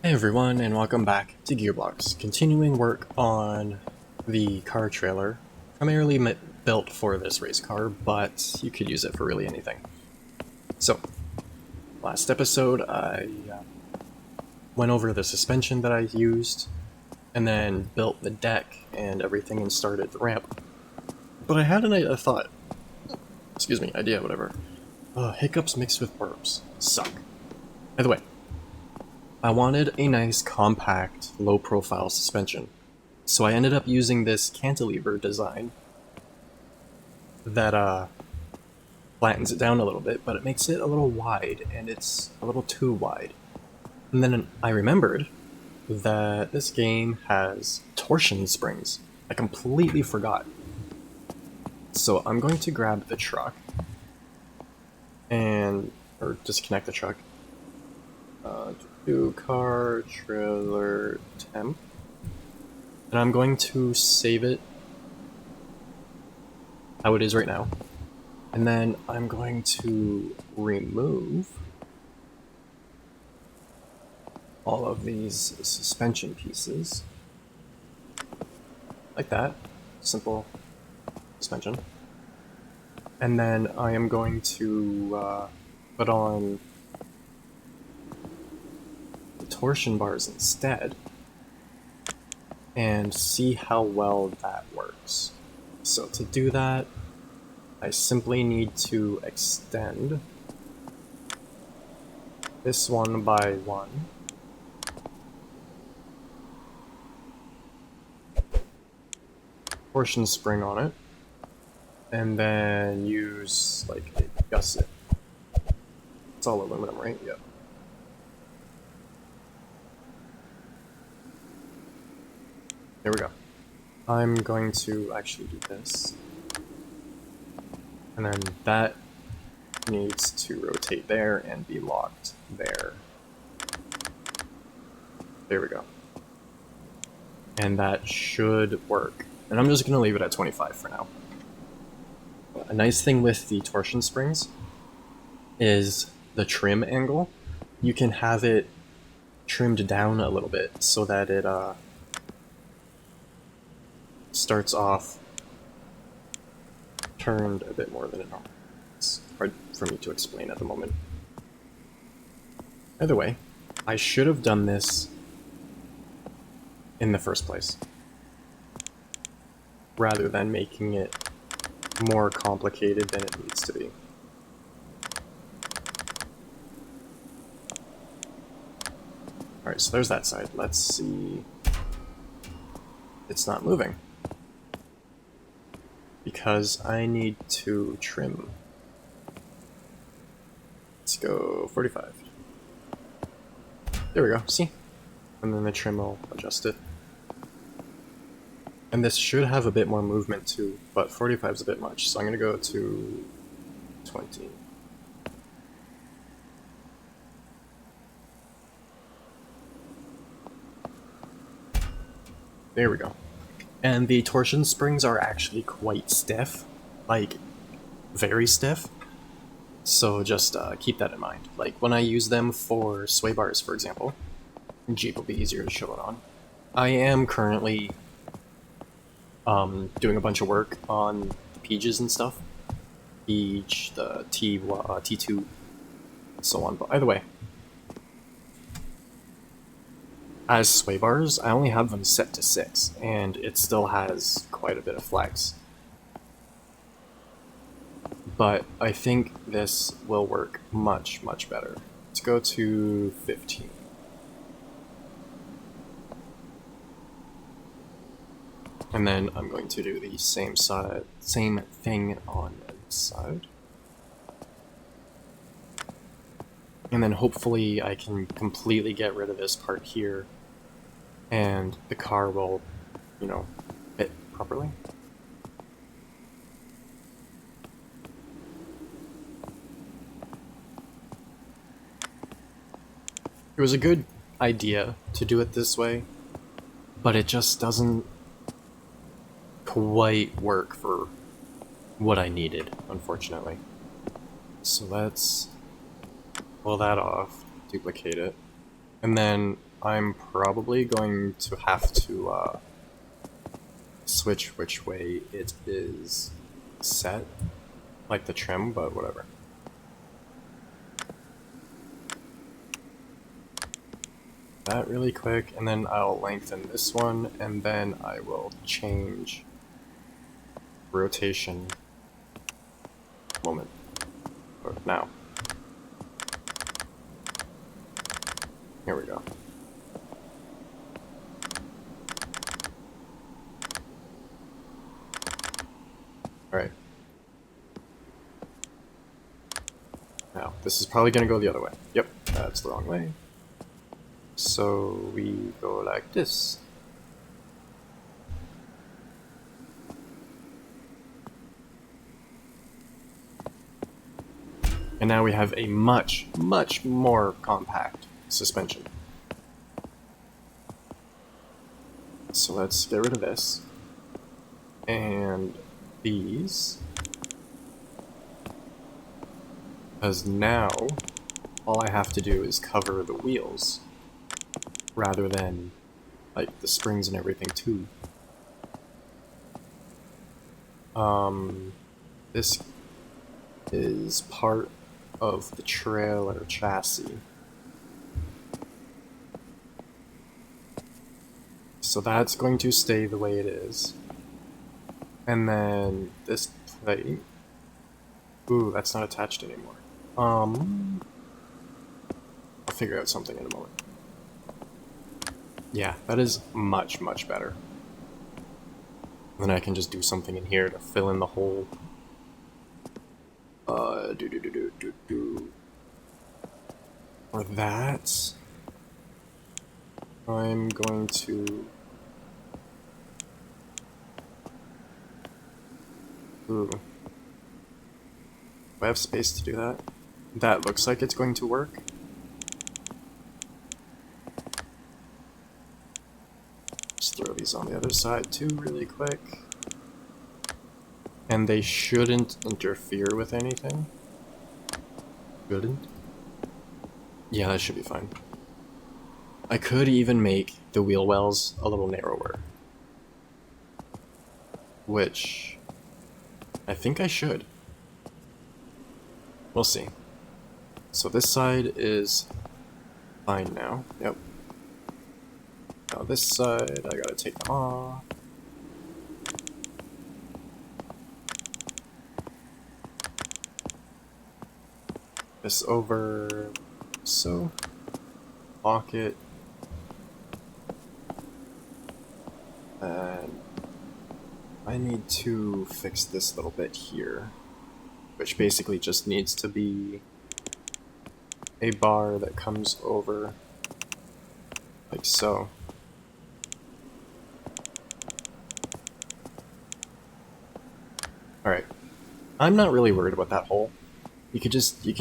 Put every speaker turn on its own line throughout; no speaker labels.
Hey everyone, and welcome back to Gearbox, continuing work on the car trailer, primarily built for this race car, but you could use it for really anything. So, last episode I went over the suspension that I used, and then built the deck and everything and started the ramp. But I had a thought, idea, whatever. Hiccups mixed with burps suck. Either way, I wanted a nice, compact, low-profile suspension, so I ended up using this cantilever design that flattens it down a little bit, but it makes it a little wide, and it's a little too wide. And then I remembered that this game has torsion springs. I completely forgot. So I'm going to grab the truck, or disconnect the truck, do car trailer temp, and I'm going to save it how it is right now, and then I'm going to remove all of these suspension pieces like that, simple suspension, and then I am going to put on torsion bars instead and see how well that works. So to do that, I simply need to extend this one by one, torsion spring on it, and then use like a gusset. It's all aluminum, right? Yep. There we go. I'm going to actually do this. And then that needs to rotate there and be locked there. There we go. And that should work. And I'm just going to leave it at 25 for now. A nice thing with the torsion springs is the trim angle. You can have it trimmed down a little bit so that it starts off turned a bit more than it normally is. It's hard for me to explain at the moment. Either way, I should have done this in the first place, rather than making it more complicated than it needs to be. Alright, so there's that side. Let's see. It's not moving, because I need to trim. Let's go 45. There we go, see? And then the trim will adjust it. And this should have a bit more movement too, but 45 is a bit much, so I'm gonna go to 20. There we go. And the torsion springs are actually quite stiff, like very stiff. So just keep that in mind. Like when I use them for sway bars, for example, Jeep will be easier to show it on. I am currently doing a bunch of work on the Peaches and stuff. Peach, the T2, so on. But either way, as sway bars, I only have them set to 6, and it still has quite a bit of flex. But I think this will work much, much better. Let's go to 15. And then I'm going to do the same thing on this side. And then hopefully I can completely get rid of this part here, and the car will, fit properly. It was a good idea to do it this way, but it just doesn't quite work for what I needed, unfortunately. So let's pull that off, duplicate it, and then I'm probably going to have to switch which way it is set, like the trim, but whatever. That really quick, and then I'll lengthen this one, and then I will change rotation moment, or now. Here we go. Alright. Now, this is probably going to go the other way. Yep, that's the wrong way. So we go like this. And now we have a much, much more compact suspension. So let's get rid of this. And these. Because now, all I have to do is cover the wheels, rather than, like, the springs and everything too. This is part of the trailer chassis. So that's going to stay the way it is. And then this plate... Ooh, that's not attached anymore. I'll figure out something in a moment. Yeah, that is much, much better. Then I can just do something in here to fill in the hole. For that, I'm going to... Ooh. Do I have space to do that? That looks like it's going to work. Just throw these on the other side too really quick. And they shouldn't interfere with anything. Shouldn't? Yeah, that should be fine. I could even make the wheel wells a little narrower. Which... I think I should. We'll see. So this side is fine now. Yep. Now this side, I gotta take them off. This over... so. Lock it. And I need to fix this little bit here, which basically just needs to be a bar that comes over like so. Alright. I'm not really worried about that hole. You could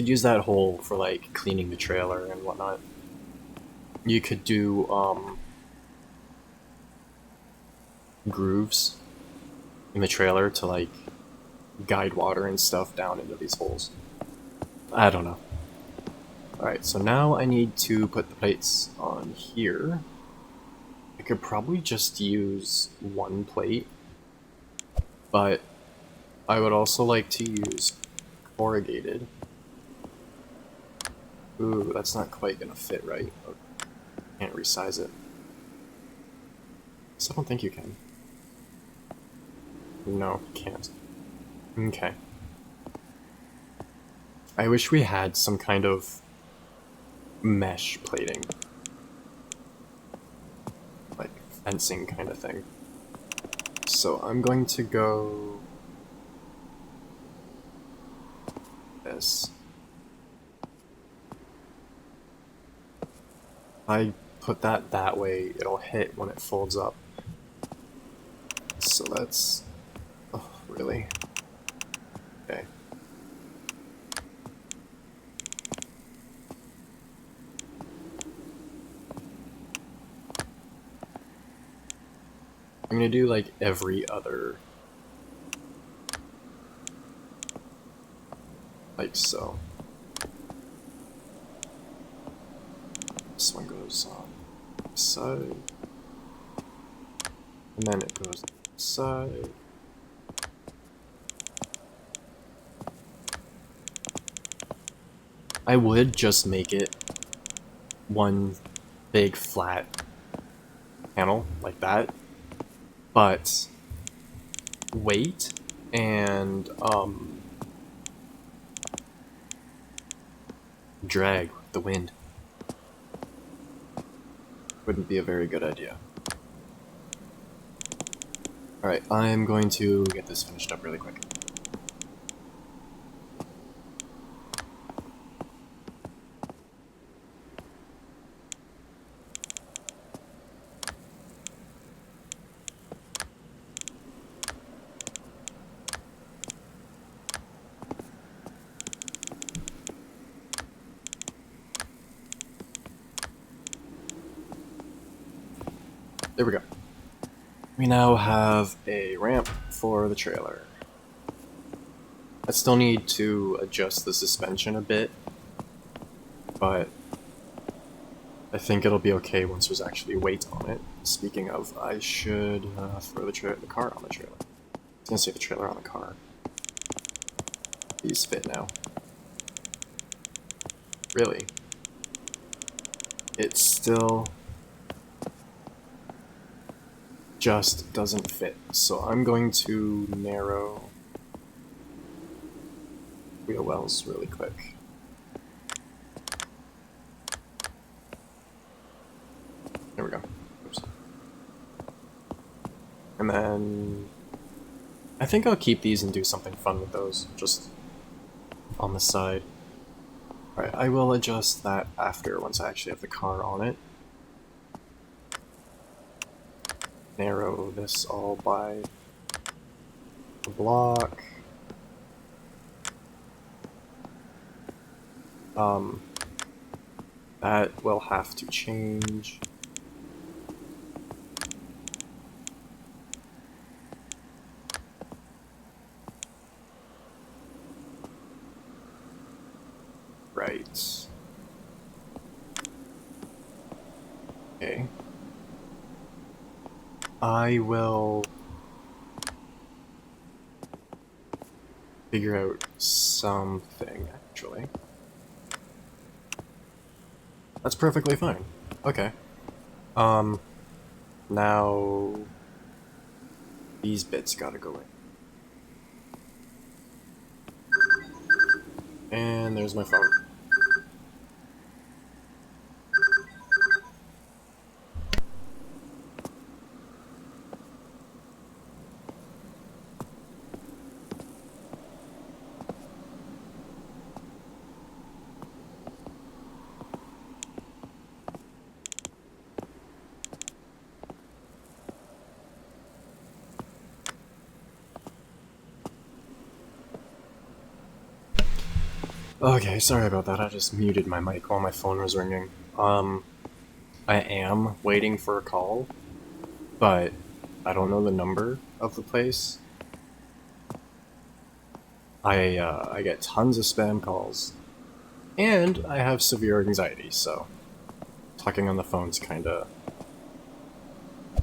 use that hole for like cleaning the trailer and whatnot. You could do grooves in the trailer to like guide water and stuff down into these holes. I don't know. Alright, so now I need to put the plates on here. I could probably just use one plate, but I would also like to use corrugated. Ooh, that's not quite gonna fit right. Can't resize it. So I don't think you can. No, can't. Okay. I wish we had some kind of mesh plating. Like fencing kind of thing. So I'm going to go... this. I put that way, it'll hit when it folds up. So that's... oh, really? Okay. I'm gonna do like every other... like so. This one goes on side, and then it goes side. I would just make it one big flat panel like that, but weight and drag with the wind wouldn't be a very good idea. Alright, I'm going to get this finished up really quick. There we go. We now have a ramp for the trailer. I still need to adjust the suspension a bit, but I think it'll be okay once there's actually weight on it. Speaking of, I should throw the car on the trailer. I was gonna say the trailer on the car. These fit now. Really? It's still just doesn't fit. So I'm going to narrow wheel wells really quick. There we go. Oops. And then I think I'll keep these and do something fun with those, just on the side. Alright, I will adjust that after, once I actually have the car on it. Narrow this all by the block. That will have to change. Right. Okay. I will figure out something, actually. That's perfectly fine. Okay. Now these bits gotta go in. And there's my phone. Okay, sorry about that. I just muted my mic while my phone was ringing. I am waiting for a call, but I don't know the number of the place. I get tons of spam calls, and I have severe anxiety, so talking on the phone's kinda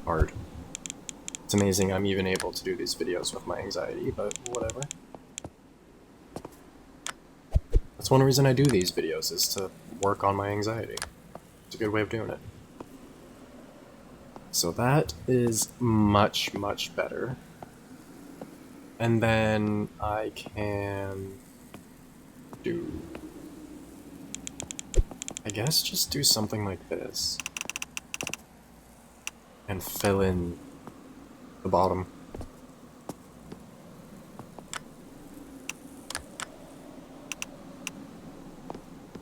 hard. It's amazing I'm even able to do these videos with my anxiety, but whatever. That's one reason I do these videos, is to work on my anxiety. It's a good way of doing it. So that is much, much better. And then I can do, I guess just do something like this. And fill in the bottom.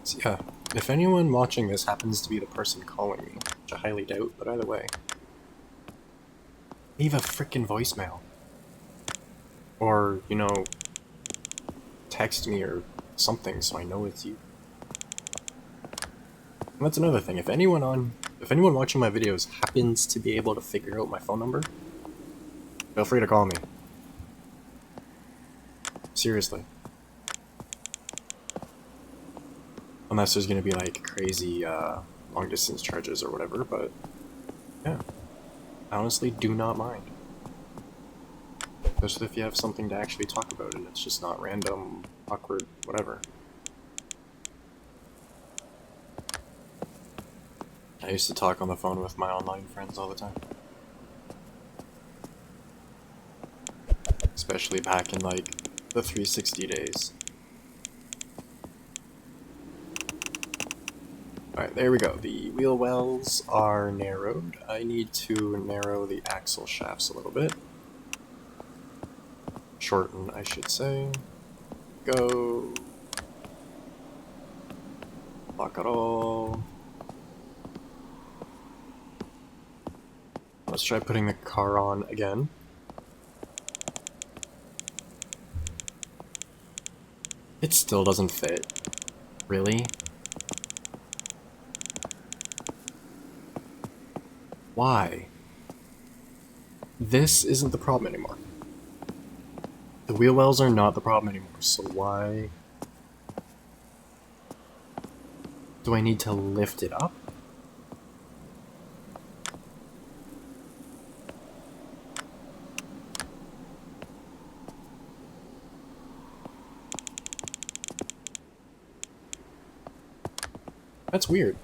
So yeah, if anyone watching this happens to be the person calling me, which I highly doubt, but either way, leave a frickin' voicemail. Or, you know, text me or something so I know it's you. And that's another thing, if anyone watching my videos happens to be able to figure out my phone number, feel free to call me. Seriously. Unless there's gonna be like crazy long distance charges or whatever, but Yeah, I honestly do not mind. Especially if you have something to actually talk about and it's just not random, awkward, whatever. I used to talk on the phone with my online friends all the time. Especially back in, like, the 360 days. Alright, there we go. The wheel wells are narrowed. I need to narrow the axle shafts a little bit. Shorten, I should say. Go. Lock it all. Let's try putting the car on again. It still doesn't fit. Really? Why? This isn't the problem anymore. The wheel wells are not the problem anymore, so why do I need to lift it up? That's weird.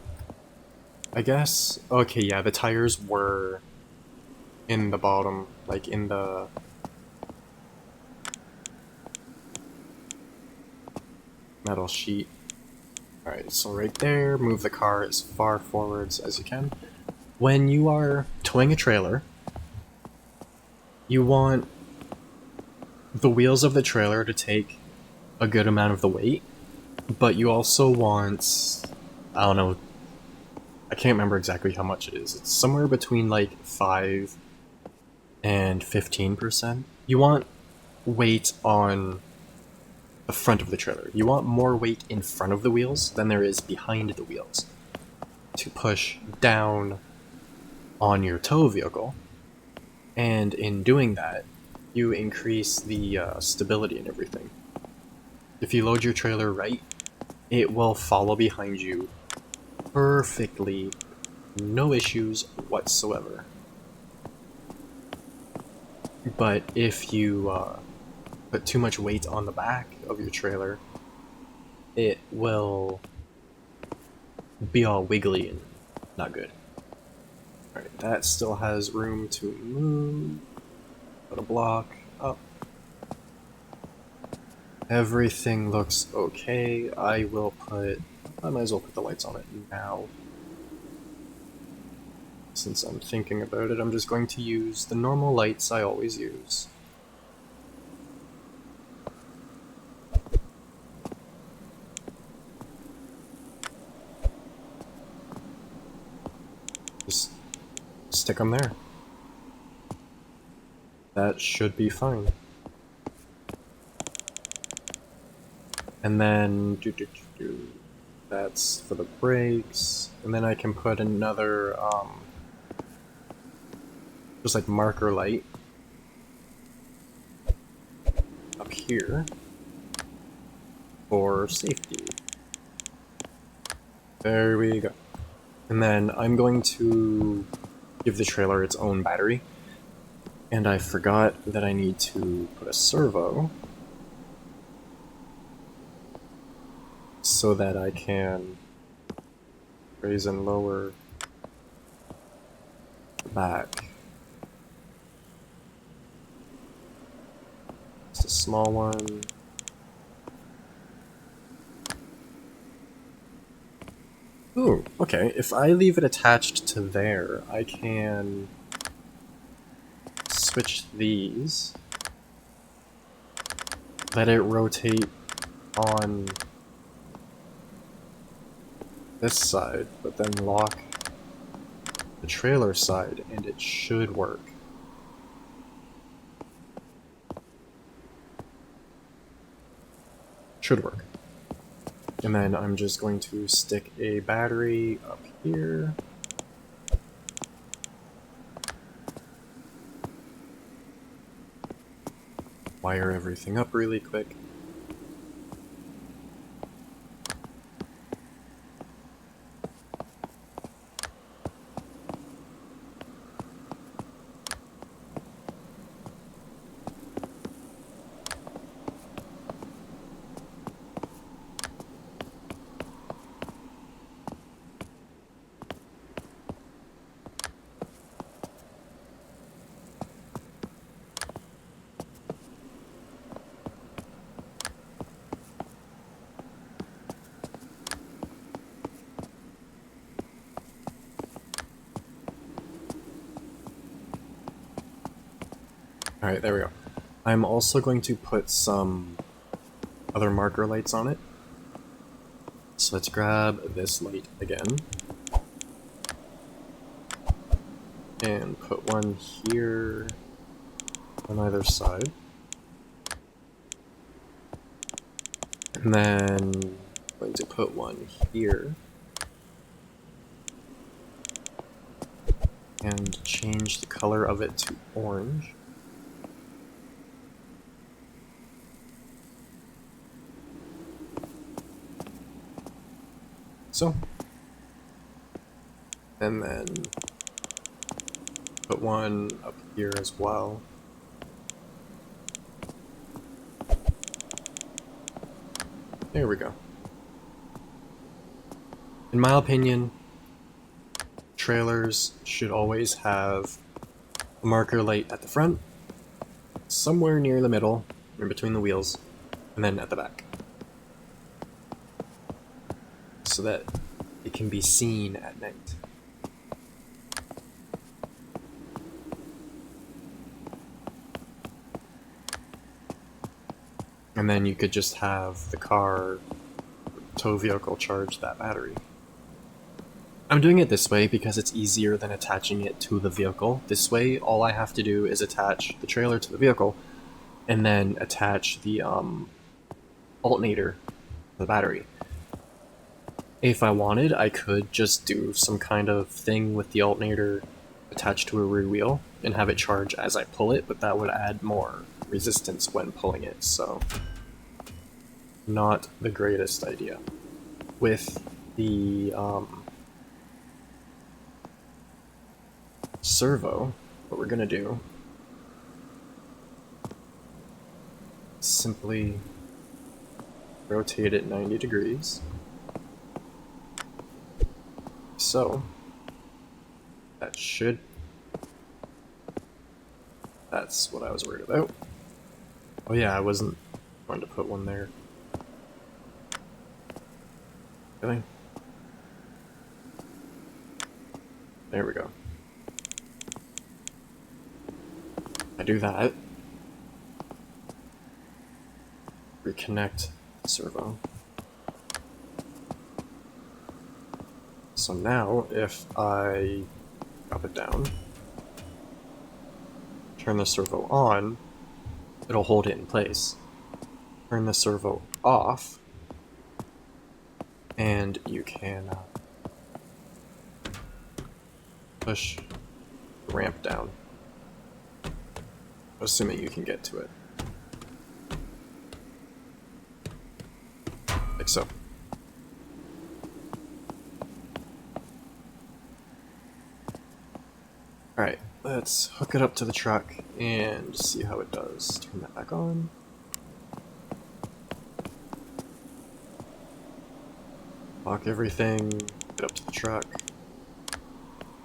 I guess, okay, yeah, the tires were in the bottom, like in the metal sheet. Alright, so right there, move the car as far forwards as you can. When you are towing a trailer, you want the wheels of the trailer to take a good amount of the weight, but you also want, I don't know, I can't remember exactly how much it is. It's somewhere between like 5 and 15%. You want weight on the front of the trailer. You want more weight in front of the wheels than there is behind the wheels to push down on your tow vehicle. And in doing that, you increase the stability and everything. If you load your trailer right, it will follow behind you perfectly, no issues whatsoever. But if you put too much weight on the back of your trailer, it will be all wiggly and not good. Alright, that still has room to move. Put a block up. Everything looks okay. I might as well put the lights on it now. Since I'm thinking about it, I'm just going to use the normal lights I always use. Just stick them there. That should be fine. And then that's for the brakes. And then I can put another just like marker light up here for safety. There we go. And then I'm going to give the trailer its own battery. And I forgot that I need to put a servo so that I can raise and lower the back. It's a small one. Ooh, okay. If I leave it attached to there, I can switch these. Let it rotate on this side, but then lock the trailer side, and it should work. Should work. And then I'm just going to stick a battery up here. Wire everything up really quick. Alright, there we go. I'm also going to put some other marker lights on it. So let's grab this light again. And put one here on either side. And then I'm going to put one here. And change the color of it to orange. So. And then put one up here as well. There we go. In my opinion, trailers should always have a marker light at the front, somewhere near the middle, in between the wheels, and then at the back. So that it can be seen at night. And then you could just have the car, tow vehicle, charge that battery. I'm doing it this way because it's easier than attaching it to the vehicle. This way, all I have to do is attach the trailer to the vehicle, and then attach the alternator to the battery. If I wanted, I could just do some kind of thing with the alternator attached to a rear wheel and have it charge as I pull it, but that would add more resistance when pulling it, so not the greatest idea. With the servo, what we're gonna do is simply rotate it 90 degrees. So that's what I was worried about. Oh yeah, I wasn't going to put one there. Really? There we go. I do that. Reconnect the servo. So now, if I drop it down, turn the servo on, it'll hold it in place. Turn the servo off, and you can push the ramp down, assuming you can get to it. Like so. Alright, let's hook it up to the truck and see how it does. Turn that back on. Lock everything, get up to the truck.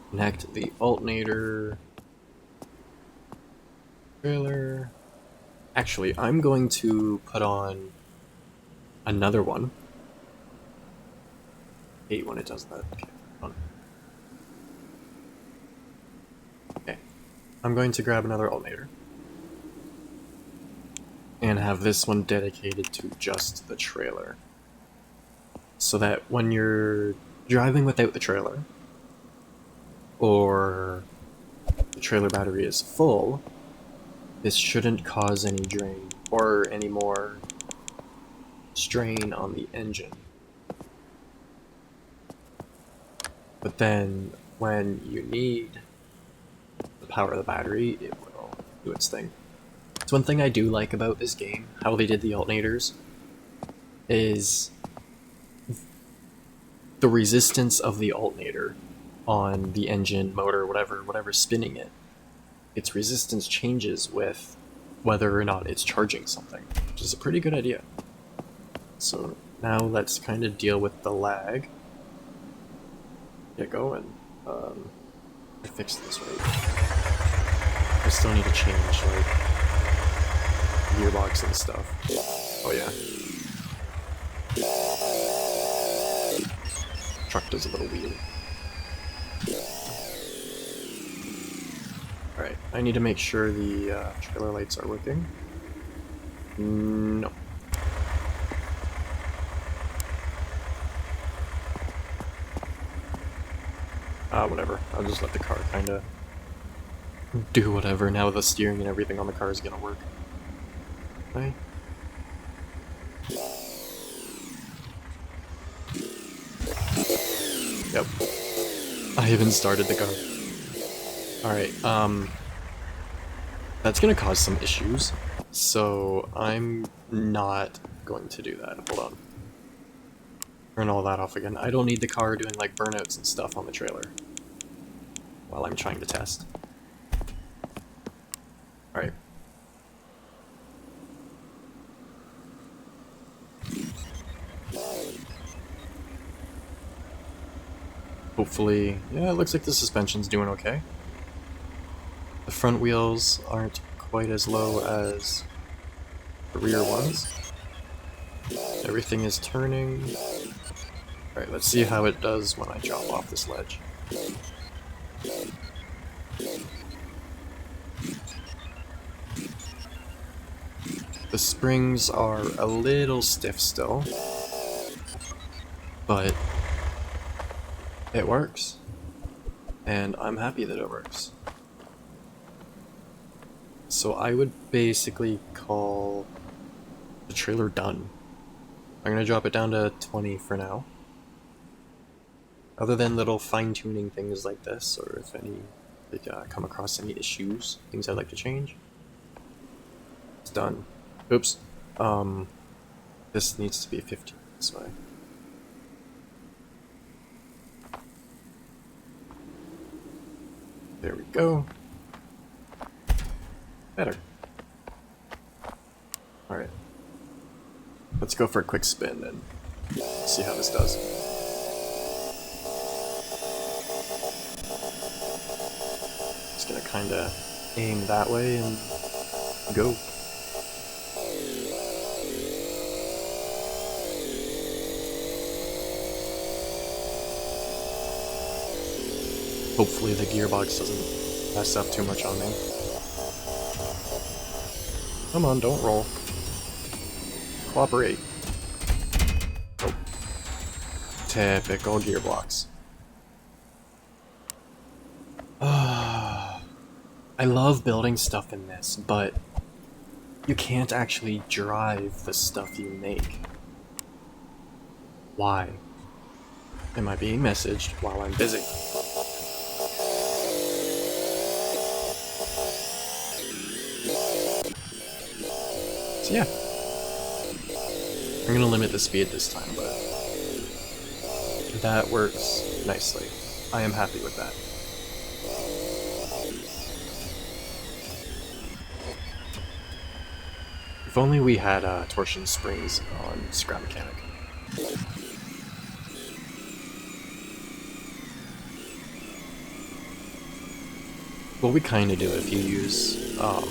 Connect the alternator. Trailer. Actually, I'm going to put on another one. I hate when it does that. Okay, hold on. Okay. I'm going to grab another alternator and have this one dedicated to just the trailer. So that when you're driving without the trailer, or the trailer battery is full, this shouldn't cause any drain or any more strain on the engine. But then when you need the power of the battery, it will do its thing. So one thing I do like about this game, how they did the alternators, is the resistance of the alternator on the engine, motor, whatever's spinning it. Its resistance changes with whether or not it's charging something, which is a pretty good idea. So now let's kind of deal with the lag. Get going. I fixed this right. I still need to change like gearbox and stuff. Oh yeah. Truck does a little weird. Alright. I need to make sure the trailer lights are working. No. Whatever. I'll just let the car kinda do whatever. Now the steering and everything on the car is gonna work. Right? Yep. I haven't started the car. Alright, that's gonna cause some issues, so I'm not going to do that. Hold on. Turn all that off again. I don't need the car doing like burnouts and stuff on the trailer while I'm trying to test. Alright. Hopefully, yeah, it looks like the suspension's doing okay. The front wheels aren't quite as low as the rear ones. Everything is turning. Alright, let's see how it does when I drop off this ledge. The springs are a little stiff still, but it works, and I'm happy that it works. So I would basically call the trailer done. I'm gonna drop it down to 20 for now. Other than little fine-tuning things like this, or if any come across any issues, things I'd like to change, it's done. Oops. This needs to be 15 this way. There we go. Better. Alright. Let's go for a quick spin and see how this does. Just gonna kinda aim that way and go. Hopefully the gearbox doesn't mess up too much on me. Come on, don't roll. Cooperate. Oh. Typical gearbox. I love building stuff in this, but you can't actually drive the stuff you make. Why? Am I being messaged while I'm busy? So yeah. I'm gonna limit the speed this time, but that works nicely. I am happy with that. If only we had torsion springs on Scrap Mechanic. Well, we kinda do if you use a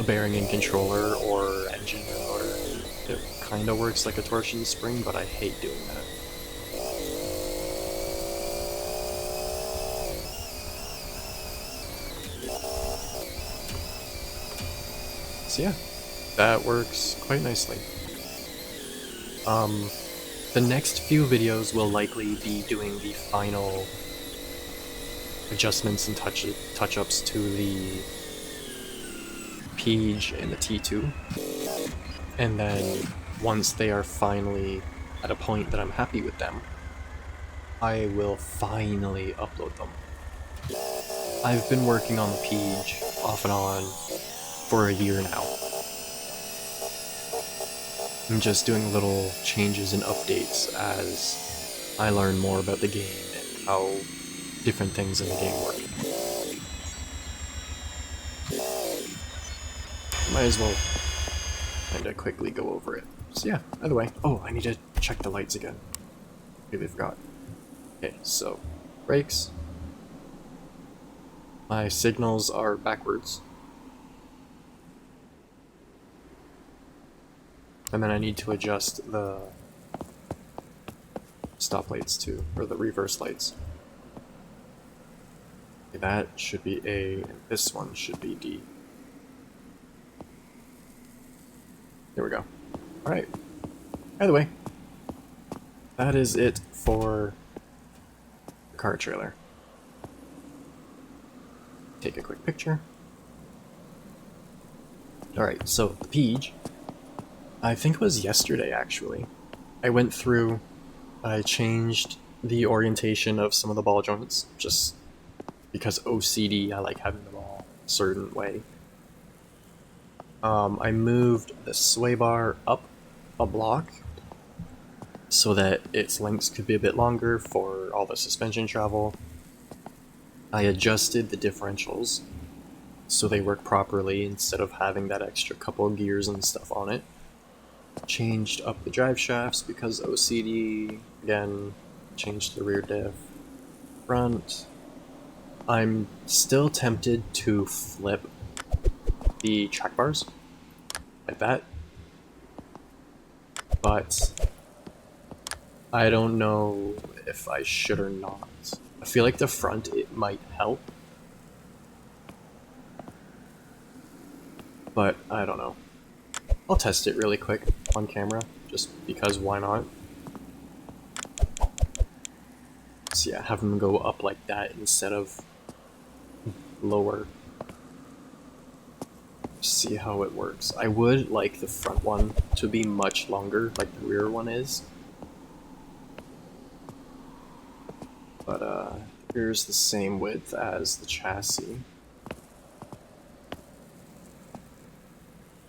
bearing and controller or engine or motor. It kinda works like a torsion spring, but I hate doing that. So yeah, that works quite nicely. The next few videos will likely be doing the final adjustments and touch-ups to the Page and the T2. And then once they are finally at a point that I'm happy with them, I will finally upload them. I've been working on the Page off and on for a year now. I'm just doing little changes and updates as I learn more about the game and how different things in the game work. Might as well kind of quickly go over it. So yeah, either way. Oh, I need to check the lights again. Completely forgot. Okay, so brakes. My signals are backwards. And then I need to adjust the stop lights too, or the reverse lights. That should be A, and this one should be D. There we go. Alright. By the way, that is it for the car trailer. Take a quick picture. Alright, so the Peach, I think it was yesterday actually. I went through, I changed the orientation of some of the ball joints, just because OCD, I like having them all a certain way. I moved the sway bar up a block so that its lengths could be a bit longer for all the suspension travel. I adjusted the differentials so they work properly instead of having that extra couple of gears and stuff on it. Changed up the drive shafts because OCD, again, changed the rear diff. Front. I'm still tempted to flip the track bars like that, but I don't know if I should or not. I feel like the front, it might help, but I don't know. I'll test it really quick on camera, just because why not? So yeah, have them go up like that instead of lower. See how it works. I would like the front one to be much longer, like the rear one is. But the rear is the same width as the chassis.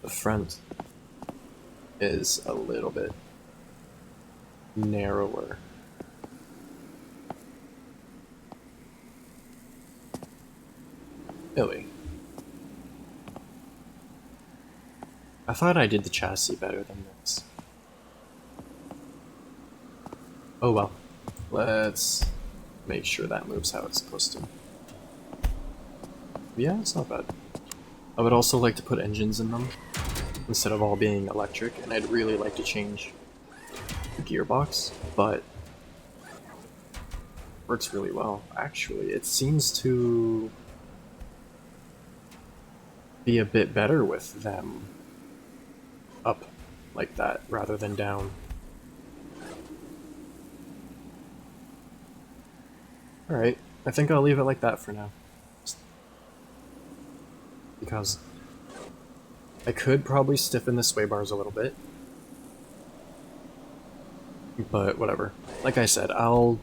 The front is a little bit narrower. Really? I thought I did the chassis better than this. Oh well. Let's make sure that moves how it's supposed to. Yeah, it's not bad. I would also like to put engines in them instead of all being electric, and I'd really like to change the gearbox, but works really well. Actually, it seems to be a bit better with them up like that rather than down. Alright, I think I'll leave it like that for now. Because I could probably stiffen the sway bars a little bit. But whatever. Like I said, I'll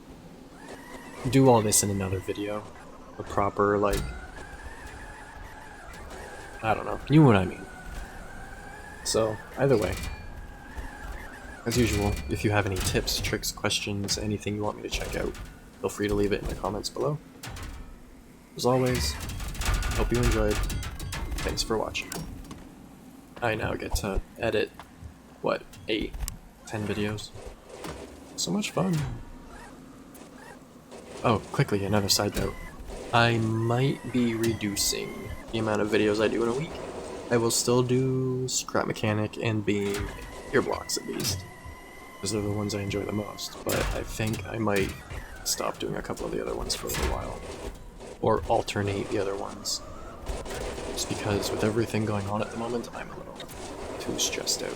do all this in another video. A proper, like, I don't know, you know what I mean. So, either way, as usual, if you have any tips, tricks, questions, anything you want me to check out, feel free to leave it in the comments below. As always, hope you enjoyed. Thanks for watching. I now get to edit, what, 8, 10 videos? So much fun. Oh, quickly, another side note. I might be reducing the amount of videos I do in a week. I will still do Scrap Mechanic and Beam ear blocks at least, because they're the ones I enjoy the most, but I think I might stop doing a couple of the other ones for a little while, or alternate the other ones, just because with everything going on at the moment, I'm a little too stressed out,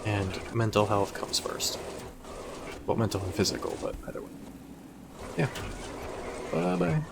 and mental health comes first. Well, mental and physical, but either way. Yeah. Bye-bye.